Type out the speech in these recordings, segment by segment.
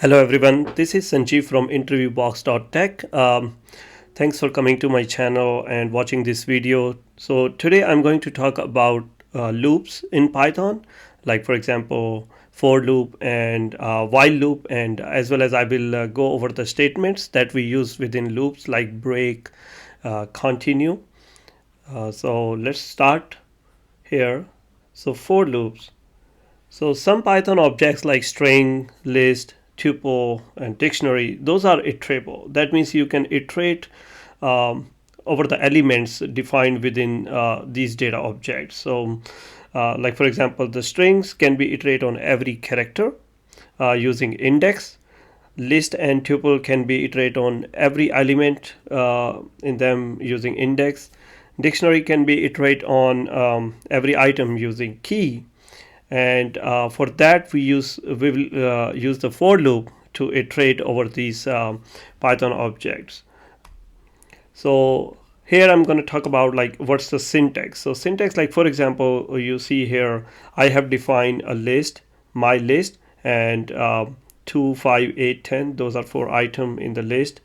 Hello everyone, this is Sanjeev from interviewbox.tech. Thanks for coming to my channel and watching this video. So today I'm going to talk about loops in Python, like for example for loop and while loop, and as well as I will go over the statements that we use within loops like break, continue. So let's start here. So for loops. So some Python objects like string, list, tuple, and dictionary, those are iterable. That means you can iterate over the elements defined within these data objects. So like for example, the strings can be iterated on every character using index. List and tuple can be iterated on every element in them using index. Dictionary can be iterated on every item using key, and for that we will use the for loop to iterate over these Python objects. So here I'm going to talk about like what's the syntax. So syntax, like for example, you see here I have defined a list, my list, and 2, 5, 8, 10. Those are 4 items in the list.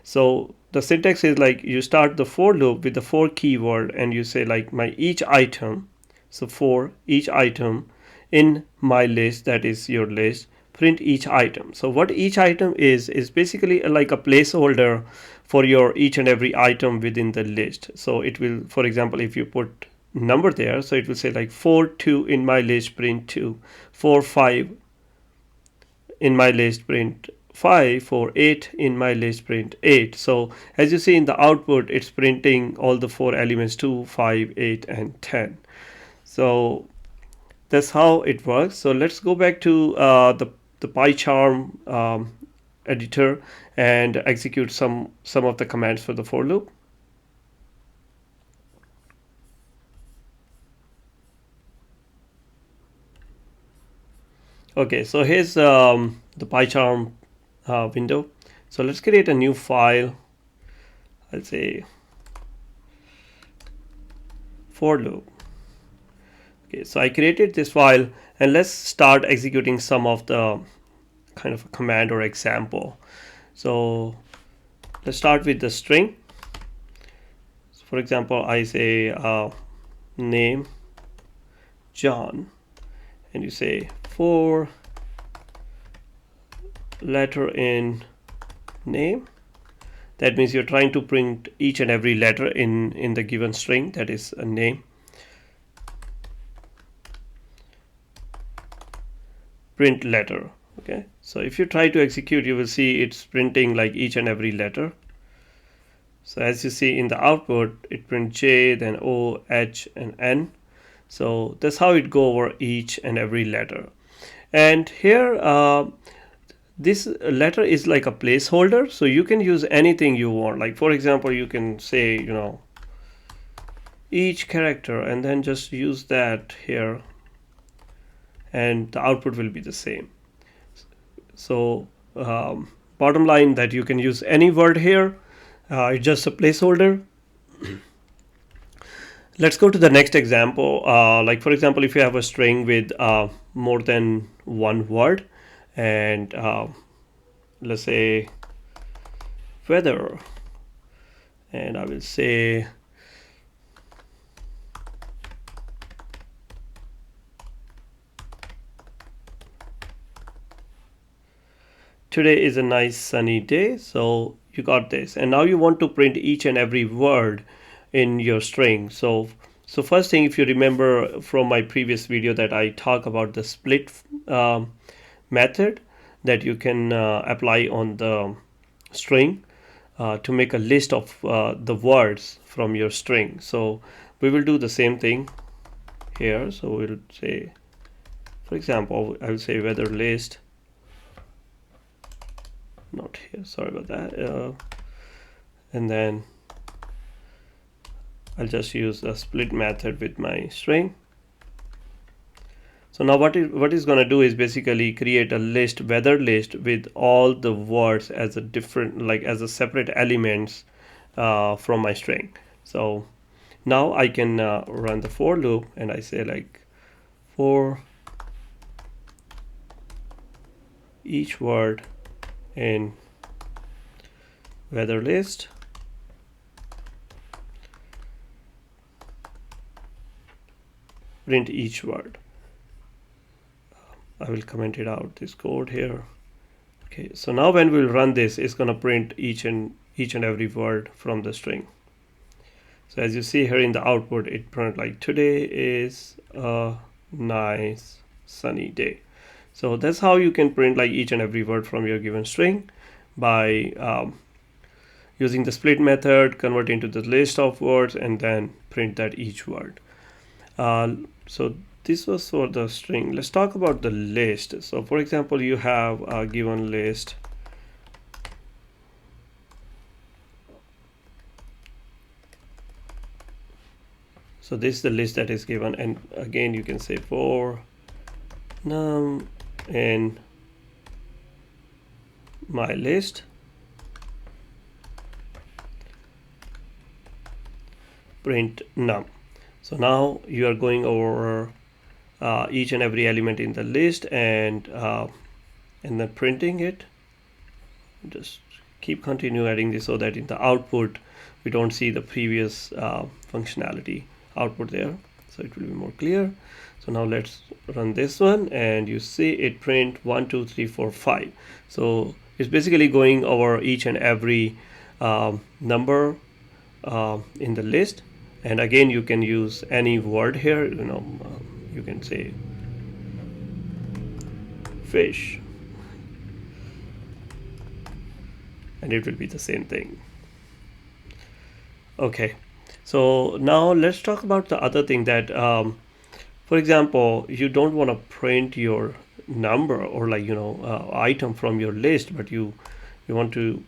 So the syntax is like you start the for loop with the for keyword and you say like my each item. So for each item in my list, that is your list, print each item. So what each item is basically like a placeholder for your each and every item within the list. So it will, for example, if you put number there, so it will say like 4, 2 in my list, print 2, 4, 5 in my list, print 5, 4, 8 in my list, print 8. So as you see in the output, it's printing all the 4 elements, 2, 5, 8, and 10. So that's how it works. So let's go back to the PyCharm editor and execute some of the commands for the for loop. Okay, so here's the PyCharm window. So let's create a new file. I'll say for loop. Okay, so I created this file and let's start executing some of the kind of a command or example. So let's start with the string. So for example, I say name John, and you say for letter in name. That means you're trying to print each and every letter in the given string, that is a name. Print letter. Okay, so if you try to execute, you will see it's printing like each and every letter. So as you see in the output, it prints J, then O, H, and N. So that's how it go over each and every letter. And here this letter is like a placeholder, so you can use anything you want. Like for example, you can say, you know, each character, and then just use that here, and the output will be the same. So bottom line that you can use any word here. It's just a placeholder. Let's go to the next example. Like for example, if you have a string with more than one word, and let's say weather, and I will say today is a nice sunny day. So you got this, and now you want to print each and every word in your string. So first thing, if you remember from my previous video that I talk about the split method that you can apply on the string to make a list of the words from your string. So we will do the same thing here. So we'll say, for example, I will say weather list, not here, sorry about that, and then I'll just use a split method with my string. So now what is going to do is basically create a list, weather list, with all the words as a different, like as a separate elements from my string. So now I can run the for loop, and I say like for each word in weather list, print each word. I will comment it out, this code here. Okay, so now when we'll run this, it's going to print each and every word from the string. So as you see here in the output, it print like today is a nice sunny day. So that's how you can print like each and every word from your given string by using the split method, convert into the list of words, and then print that each word. So this was for the string. Let's talk about the list. So for example, you have a given list. So this is the list that is given, and again you can say for num in my list, print num. So now you are going over each and every element in the list and then printing it. Just keep continue adding this so that in the output we don't see the previous functionality output there, so it will be more clear. So now let's run this one, and you see it print 1 2 3 4 5. So it's basically going over each and every number in the list. And again, you can use any word here, you can say fish, and it will be the same thing. Okay, so now let's talk about the other thing that for example, you don't want to print your number or item from your list, but you want to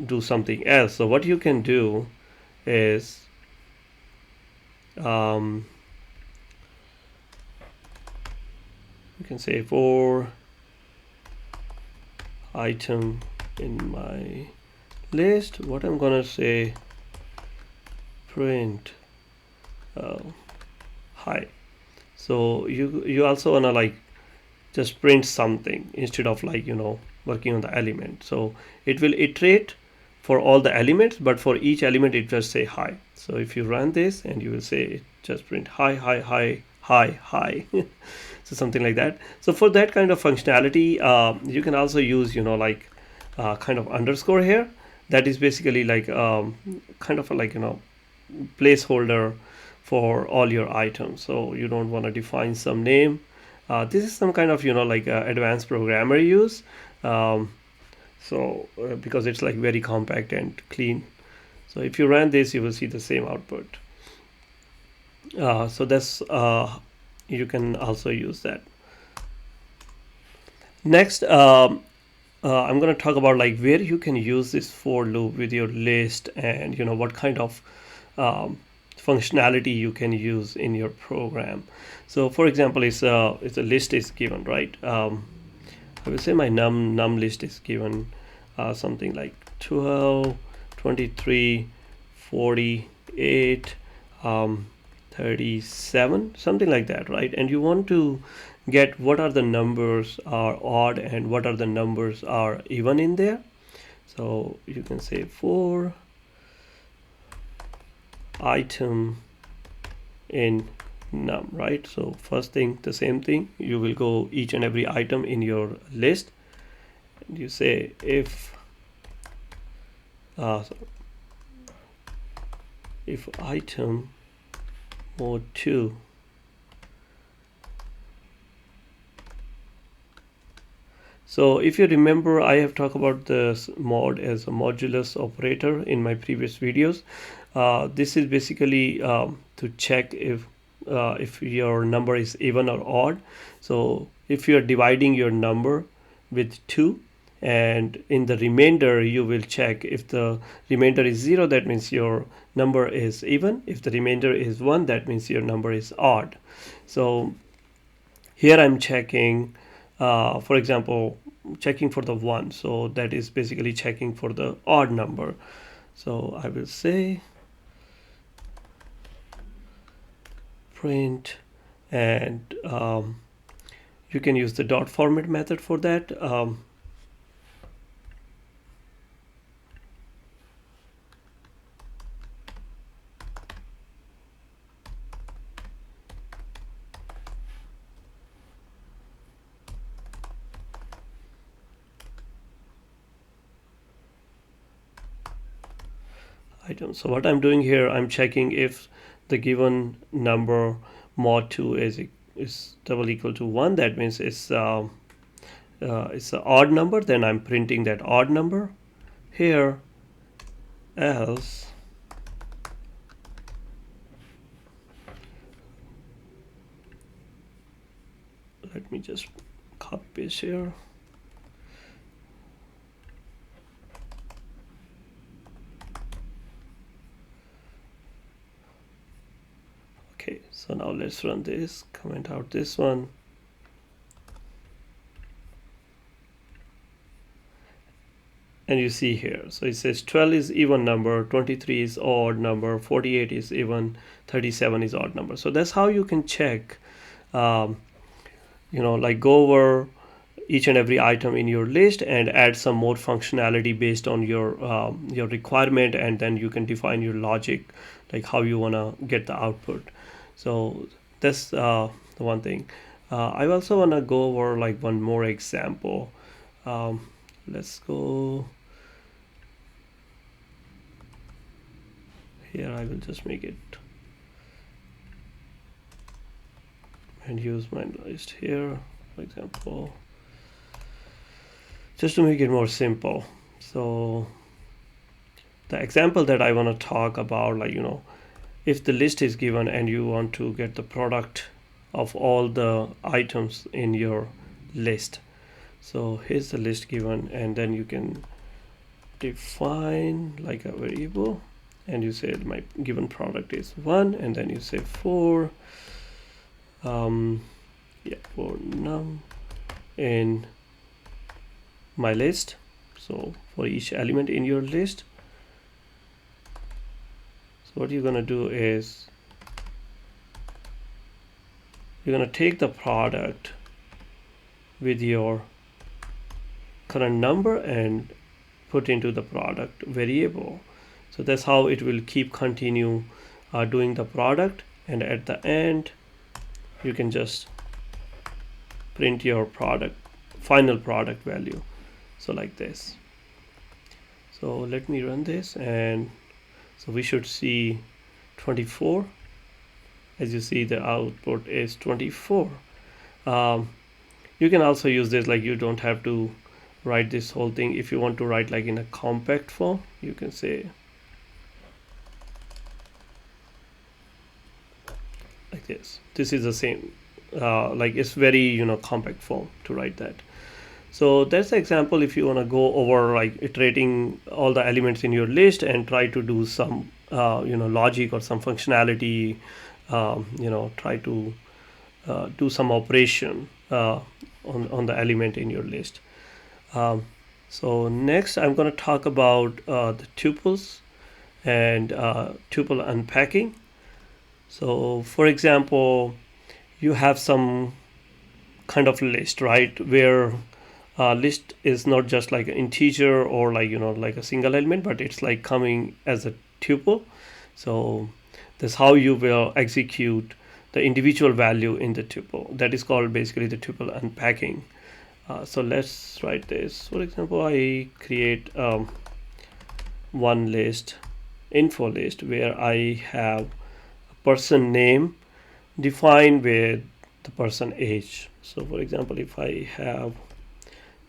do something else. So what you can do is you can say for item in my list, what I'm gonna say, print hi. So you also wanna just print something instead of working on the element. So it will iterate for all the elements, but for each element it just say hi. So if you run this, and you will say just print hi hi hi hi hi. So something like that. So for that kind of functionality, you can also use kind of underscore here. That is basically kind of a placeholder for all your items. So you don't want to define some name. This is some kind of advanced programmer use. Because it's very compact and clean. So if you run this, you will see the same output. So that's you can also use that. Next, I'm going to talk about where you can use this for loop with your list, and what kind of functionality you can use in your program. So for example, it's a list is given, right? I will say my num list is given something like 12, 23, 48, 37, something like that, right? And you want to get what are the numbers are odd and what are the numbers are even in there. So you can say for item in num, right? So first thing, the same thing, you will go each and every item in your list, and you say if item mode 2 So if you remember, I have talked about this mod as a modulus operator in my previous videos. This is basically to check if your number is even or odd. So if you are dividing your number with 2, and in the remainder you will check if the remainder is 0, that means your number is even. If the remainder is 1, that means your number is odd. So here I'm checking, for example, checking for the 1. So that is basically checking for the odd number. So I will say print, and you can use the dot format method for that. item. So what I'm doing here, I'm checking if the given number mod 2 is double equal to 1. That means it's an odd number. Then I'm printing that odd number here. Else let me just copy paste here. Okay, so now let's run this, comment out this one. And you see here, so it says 12 is even number, 23 is odd number, 48 is even, 37 is odd number. So that's how you can check, like go over each and every item in your list and add some more functionality based on your requirement, and then you can define your logic, like how you want to get the output. So that's the one thing. I also want to go over like one more example. Let's go here. I will just make it and use my list here, for example, just to make it more simple. So the example that I want to talk about, like, if the list is given and you want to get the product of all the items in your list. So here's the list given, and then you can define like a variable, and you say my given product is 1, and then you say for for num in my list. So for each element in your list, so what you're gonna do is you're gonna take the product with your current number and put into the product variable. So that's how it will continue doing the product, and at the end you can just print your final product value. So like this. So let me run this, and so we should see 24. As you see, the output is 24. You can also use this, like you don't have to write this whole thing. If you want to write like in a compact form, you can say like this. This is the same, like it's very compact form to write that. So that's the example. If you want to go over like iterating all the elements in your list and try to do some logic or some functionality, try to do some operation on the element in your list. So next I'm going to talk about the tuples and tuple unpacking. So for example, you have some kind of list, right, where list is not just like an integer or like like a single element, but it's like coming as a tuple. So that's how you will execute the individual value in the tuple. That is called basically the tuple unpacking. So let's write this. For example, I create one list, info list, where I have a person name defined with the person age. So for example, if I have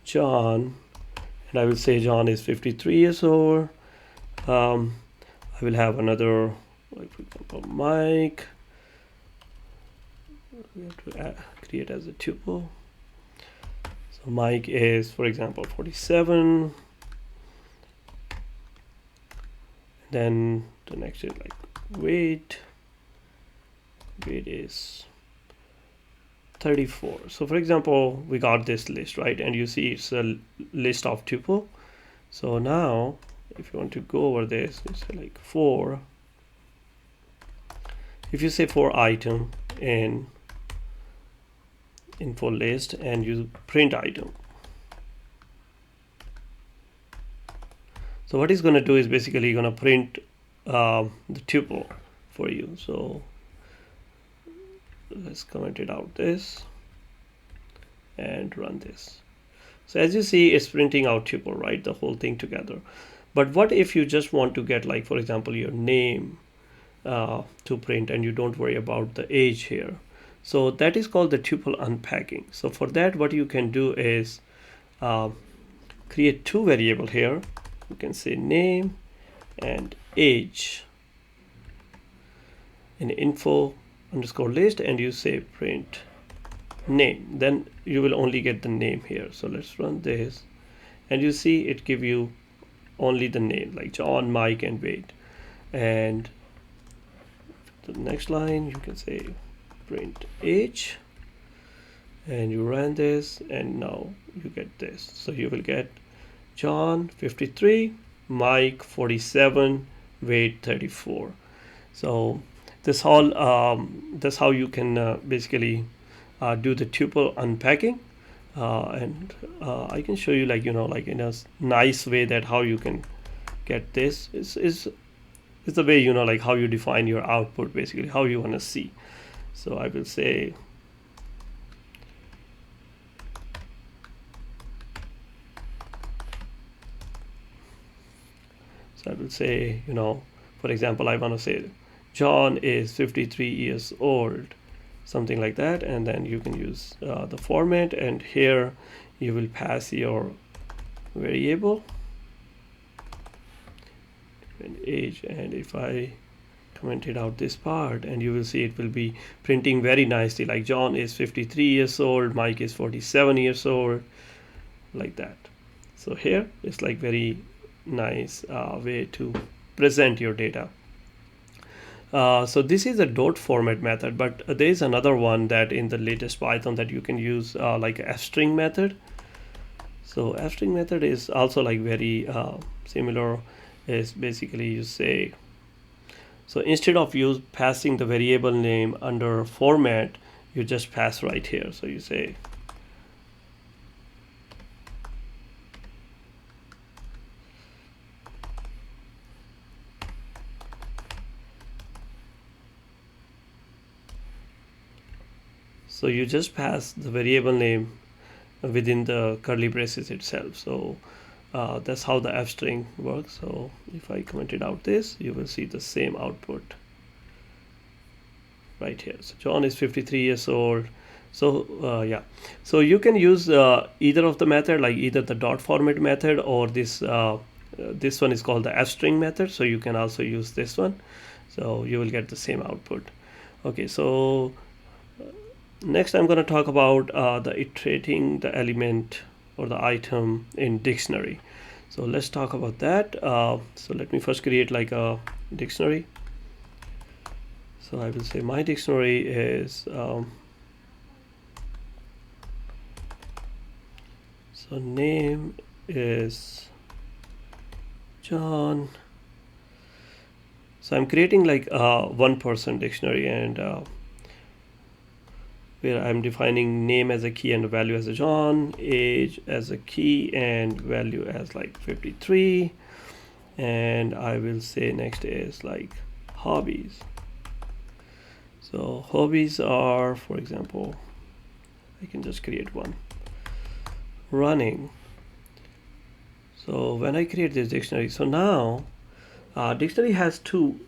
John, and I will say John is 53 years old. I will have another, like for example, Mike. We have to create as a tuple. So Mike is, for example, 47. Then the next is like weight. Weight is 34. So for example, we got this list, right? And you see it's a list of tuple. So now if you want to go over this, you say like for, if you say for item in info list and you print item. So what it's going to do is basically going to print the tuple for you. So let's comment it out this and run this. So as you see, it's printing out tuple, right, the whole thing together. But what if you just want to get, like, for example, your name to print, and you don't worry about the age here? So that is called the tuple unpacking. So for that, what you can do is create two variables here. You can say name and age in info underscore list, and you say print name. Then you will only get the name here. So let's run this, and you see it give you only the name, like John, Mike, and Wade. And the next line, you can say print age, and you run this, and now you get this. So you will get John 53, Mike 47, Wade 34. So this whole that's how you can basically do the tuple unpacking. And I can show you, like, like in a nice way, that how you can get this is the way, like how you define your output, basically how you want to see. So I will say for example, I want to say John is 53 years old, something like that. And then you can use the format, and here you will pass your variable and age. And if I commented out this part, and you will see it will be printing very nicely, like John is 53 years old, Mike is 47 years old, like that. So here it's like very nice way to present your data. So this is a dot format method, but there is another one that in the latest Python that you can use, like a f-string method. So f-string method is also like very similar. Is basically you say, so instead of you passing the variable name under format, you just pass right here. So you say so you just pass the variable name within the curly braces itself. So that's how the f string works. So if I commented out this, you will see the same output right here. So John is 53 years old. So yeah, so you can use either of the method, like either the dot format method or this this one is called the f string method. So you can also use this one, so you will get the same output. Okay, so next I'm going to talk about the iterating the element or the item in dictionary. So let's talk about that. So let me first create like a dictionary. So I will say my dictionary is so name is John. So I'm creating like a one-person dictionary, and where I'm defining name as a key and value as a John, age as a key and value as like 53. And I will say next is like hobbies. So hobbies are, for example, I can just create one, running. So when I create this dictionary, so now dictionary has two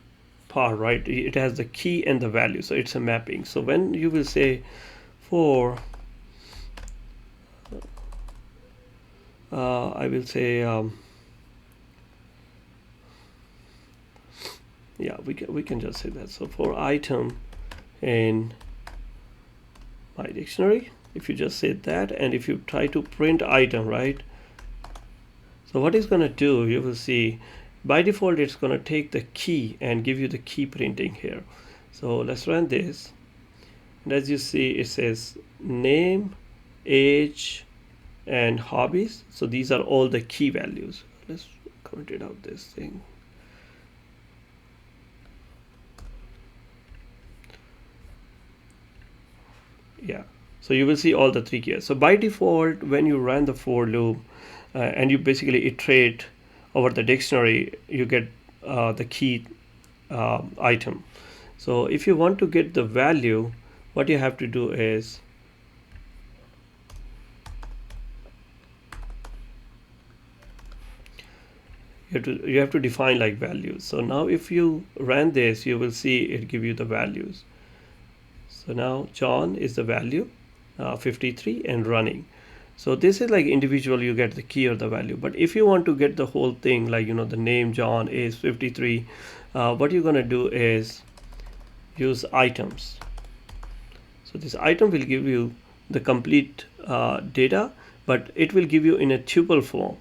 part, right? It has the key and the value, so it's a mapping. So when you will say for I will say yeah, we can just say that. So for item in my dictionary, if you just say that, and if you try to print item, right, so what it's going to do, you will see by default it's going to take the key and give you the key printing here. So let's run this, and as you see it says name, age, and hobbies. So these are all the key values. Let's comment it out this thing. Yeah, so you will see all the three keys. So by default, when you run the for loop and you basically iterate over the dictionary, you get the key item. So if you want to get the value, what you have to do is you have to define like values. So now if you run this, you will see it give you the values. So now John is the value, 53 and running. So this is like individual, you get the key or the value. But if you want to get the whole thing, like the name John is 53, what you're gonna do is use items. So this item will give you the complete data, but it will give you in a tuple form.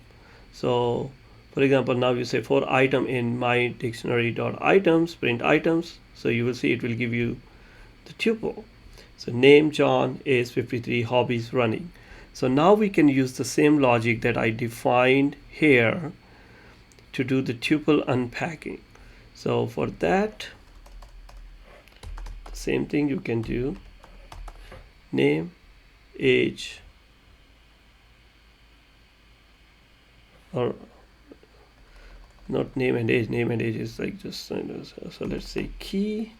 So for example, now you say for item in my dictionary dot items, print items. So you will see it will give you the tuple. So name John is 53, hobbies running. So now we can use the same logic that I defined here to do the tuple unpacking. So for that, same thing you can do. Name, age, or not name and age. Name and age is like just so let's say key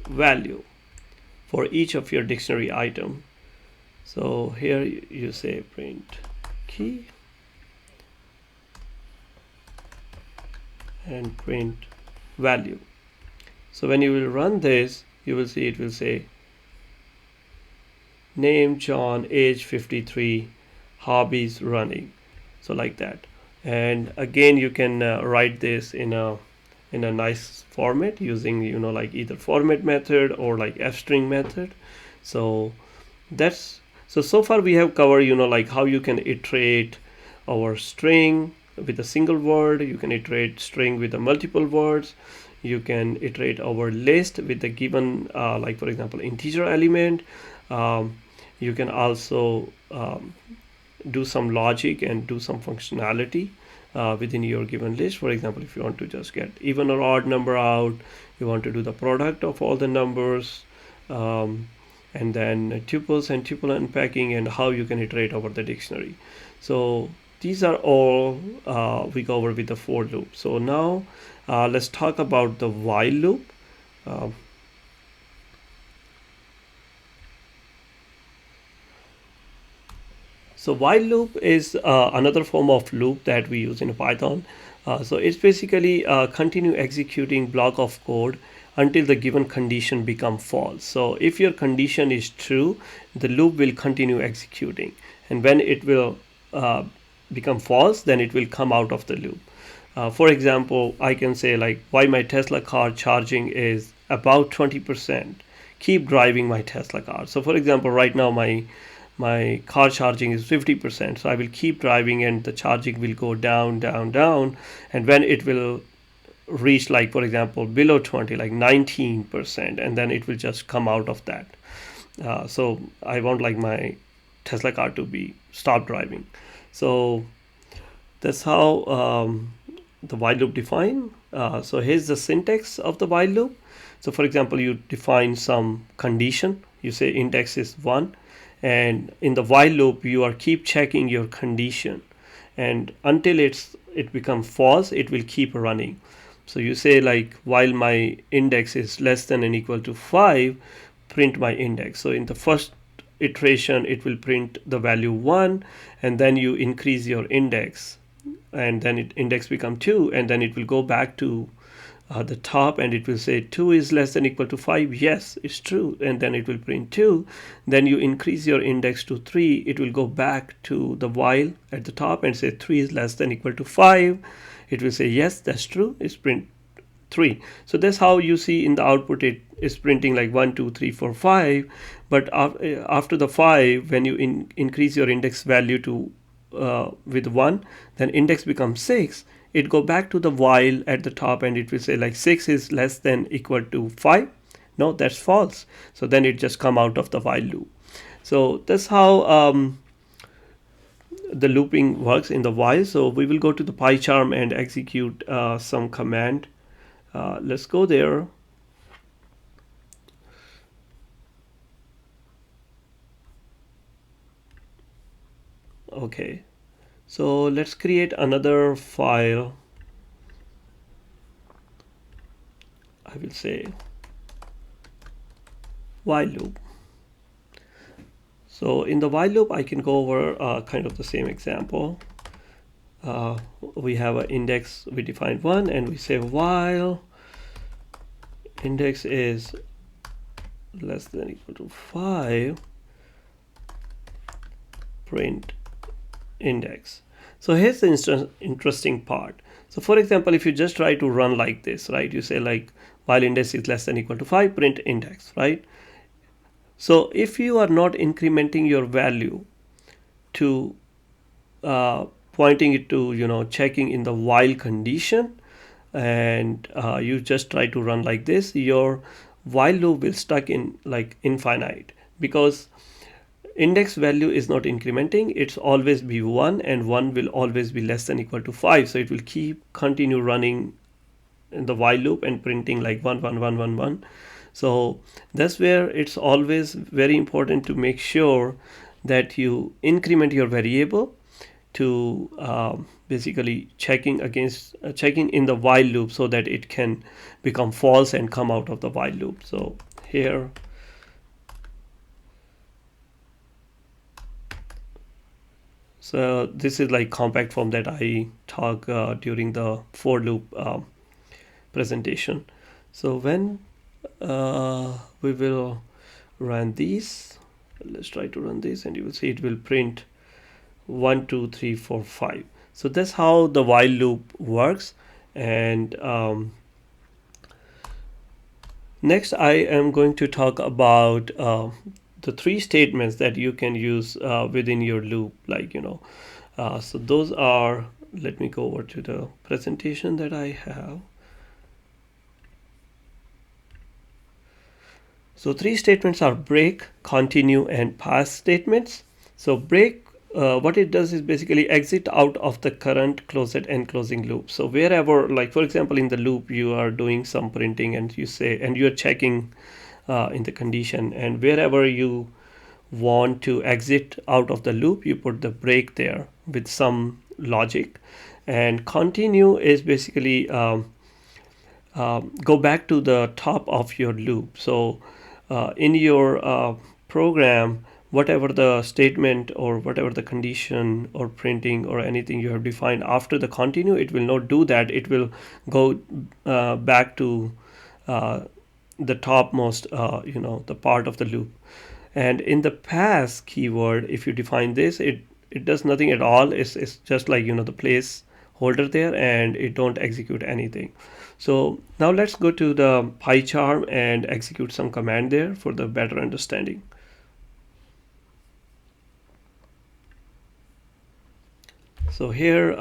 value for each of your dictionary item. So here you say print key and print value. So when you will run this, you will see it will say name John, age 53, hobbies running. So like that. And again, you can write this in a nice format using like either format method or like f-string method. So that's so far we have covered like how you can iterate our string with a single word. You can iterate string with a multiple words. You can iterate our list with the given like for example integer element. You can also do some logic and do some functionality within your given list. For example, if you want to just get even or odd number out, you want to do the product of all the numbers, and then tuples and tuple unpacking, and how you can iterate over the dictionary. So these are all we cover with the for loop. So now let's talk about the while loop. So while loop is another form of loop that we use in Python. So it's basically continue executing block of code until the given condition become false. So if your condition is true, the loop will continue executing, and when it will become false, then it will come out of the loop. For example, I can say like why my Tesla car charging is about 20%. Keep driving my Tesla car. So for example, right now my car charging is 50%, so I will keep driving and the charging will go down, and when it will reach like for example below 20, like 19%, and then it will just come out of that. So I want like my Tesla car to be stop driving. So that's how the while loop define. So here's the syntax of the while loop. So for example, you define some condition, you say index is 1, and in the while loop you are keep checking your condition, and until it becomes false, it will keep running. So you say like while my index is less than and equal to 5, print my index. So in the first iteration it will print the value 1, and then you increase your index, and then index become 2, and then it will go back to the top, and it will say 2 is less than equal to 5. Yes, it's true. And then it will print 2. Then you increase your index to 3. It will go back to the while at the top and say 3 is less than equal to 5. It will say yes, that's true. It's print 3. So that's how you see in the output it is printing like 1, 2, 3, 4, 5. But after the 5, when you increase your index value to with 1, then index becomes 6. It go back to the while at the top, and it will say like 6 is less than equal to 5. No, that's false. So then it just come out of the while loop. So that's how the looping works in the while. So we will go to the PyCharm and execute some command. Let's go there. Okay, so let's create another file. I will say while loop. So in the while loop, I can go over kind of the same example. we have an index, we define 1, and we say while index is less than equal to 5, print index. So here's the interesting part. So for example, if you just try to run like this, right, you say like while index is less than equal to 5, print index, right? So if you are not incrementing your value to pointing it to, checking in the while condition, and you just try to run like this, your while loop will stuck in like infinite, because index value is not incrementing. It's always be 1, and 1 will always be less than equal to 5, so it will continue running in the while loop and printing like 1 1 1 1 1. So that's where it's always very important to make sure that you increment your variable to basically checking in the while loop, so that it can become false and come out of the while loop. So here, so this is like compact form that I talk during the for loop presentation. So when we will run these, let's try to run this, and you will see it will print 1 2 3 4 5. So that's how the while loop works. And next I am going to talk about the 3 statements that you can use within your loop, like so those are, let me go over to the presentation that I have. So 3 statements are break, continue, and pass statements. So break, what it does is basically exit out of the current closed and closing loop. So wherever, like for example, in the loop you are doing some printing, and you say, and you're checking in the condition, and wherever you want to exit out of the loop, you put the break there with some logic. And continue is basically go back to the top of your loop. So in your program, whatever the statement or whatever the condition or printing or anything you have defined after the continue, it will not do that. It will go back to the topmost, the part of the loop. And in the pass keyword, if you define this, it does nothing at all. It's just like the place holder there, and it don't execute anything. So now let's go to the PyCharm and execute some command there for the better understanding. So here,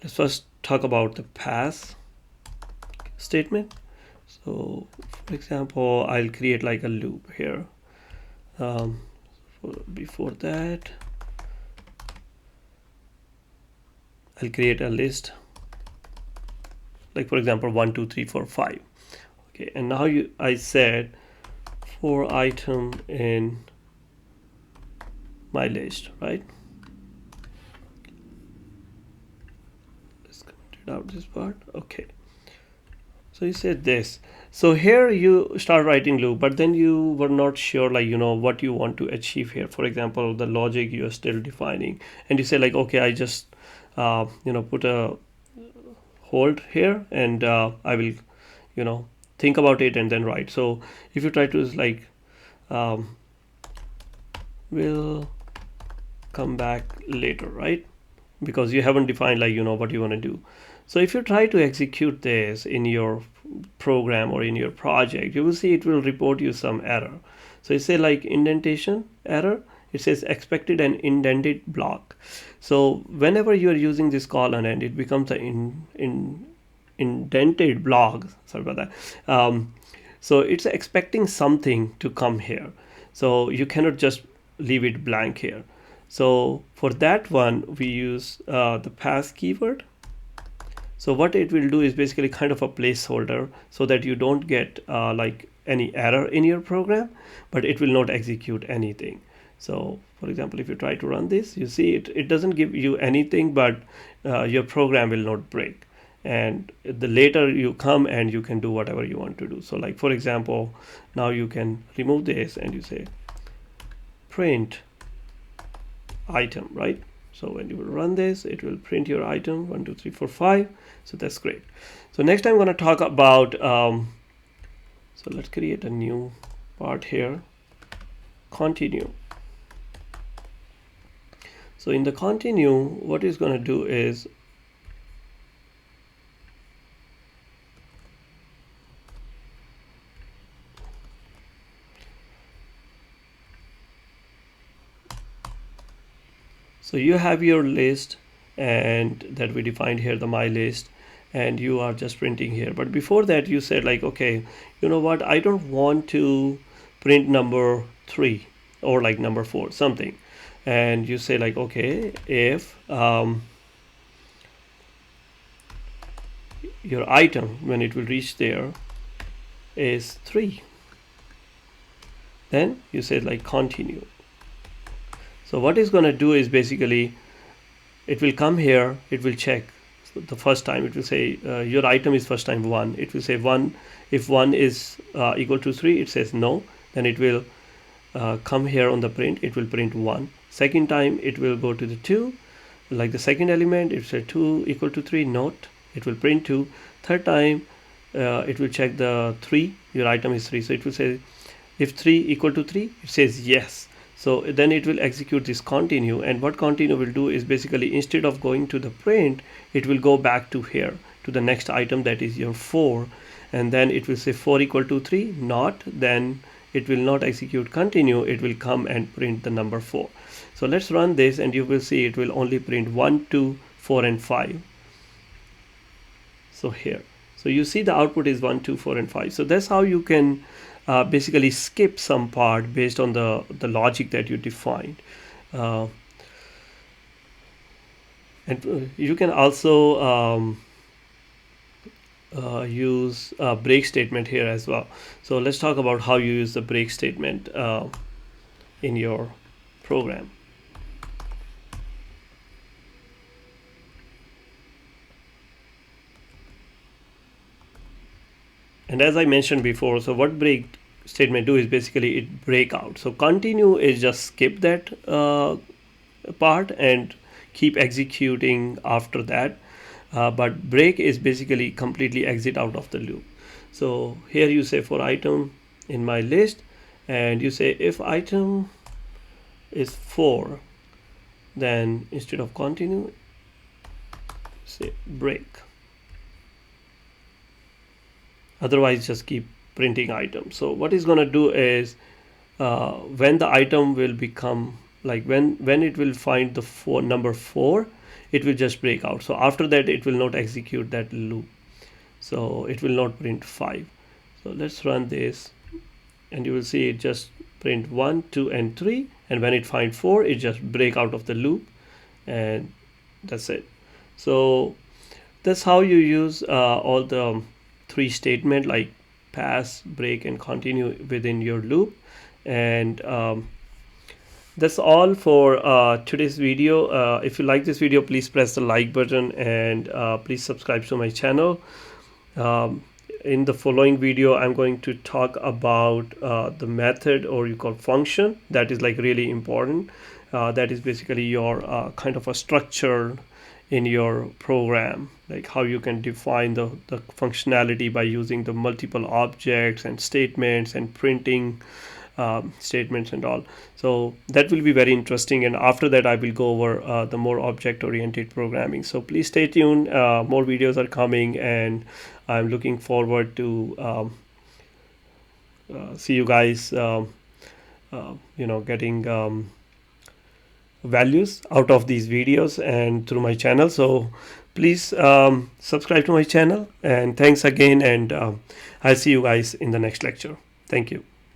let's first talk about the pass statement. So for example, I'll create like a loop here. Before that, I'll create a list, like for example 1 2 3 4 5. Okay, and now I said for item in my list, right? Let's comment out this part. Okay, so you said this. So here you start writing loop, but then you were not sure, like what you want to achieve here. For example, the logic you are still defining, and you say like, okay, I just put a hold here, and I will think about it and then write. So if you try to like will come back later, right? Because you haven't defined like what you want to do. So if you try to execute this in your program or in your project, you will see it will report you some error. So it say like indentation error. It says expected an indented block. So whenever you are using this colon and it becomes an indented block, sorry about that. So it's expecting something to come here. So you cannot just leave it blank here. So for that one, we use the pass keyword. So what it will do is basically kind of a placeholder, so that you don't get like any error in your program, but it will not execute anything. So for example, if you try to run this, you see it doesn't give you anything, but your program will not break. And the later you come and you can do whatever you want to do. So like for example, now you can remove this and you say print item, right? So when you will run this, it will print your item 1 2 3 4 5. So that's great. So next I'm going to talk about so let's create a new part here, continue. So in the continue, what it's going to do is so you have your list, and that we defined here, the my list, and you are just printing here. But before that you said like, okay, you know what, I don't want to print number 3 or like number 4, something. And you say like, okay, if your item, when it will reach there, is 3, then you say like continue. So what it's going to do is basically it will come here, it will check. So the first time it will say your item is first time 1. It will say 1. If 1 is equal to 3, it says no. Then it will come here on the print, it will print 1. Second time it will go to the 2, like the second element, it says 2 equal to 3, not, it will print 2. Third time it will check the 3, your item is 3, so it will say if 3 equal to 3, it says yes. So then it will execute this continue, and what continue will do is basically instead of going to the print, it will go back to here to the next item, that is your 4, and then it will say 4 equal to 3, not, then it will not execute continue, it will come and print the number 4. So let's run this and you will see it will only print 1 2 4 and 5. So here, so you see the output is 1 2 4 and 5. So that's how you can basically skip some part based on the logic that you defined. And you can also use a break statement here as well. So let's talk about how you use the break statement in your program. And as I mentioned before, so what break statement do is basically it break out. So continue is just skip that part and keep executing after that. But break is basically completely exit out of the loop. So here you say for item in my list, and you say if item is 4, then instead of continue, say break. Otherwise just keep printing items. So what it's going to do is when the item will become like when it will find the number 4, it will just break out. So after that it will not execute that loop, so it will not print 5. So let's run this and you will see it just print 1 2 and 3, and when it finds 4, it just break out of the loop, and that's it. So that's how you use all the 3 statement like pass, break, and continue within your loop. And that's all for today's video. If you like this video, please press the like button, and please subscribe to my channel. In the following video, I'm going to talk about the method, or you call function, that is like really important. That is basically your kind of a structure in your program, like how you can define the functionality by using the multiple objects and statements and printing statements and all. So that will be very interesting, and after that I will go over the more object-oriented programming. So please stay tuned, more videos are coming, and I'm looking forward to see you guys getting values out of these videos and through my channel. So please subscribe to my channel, and thanks again, and I'll see you guys in the next lecture. Thank you.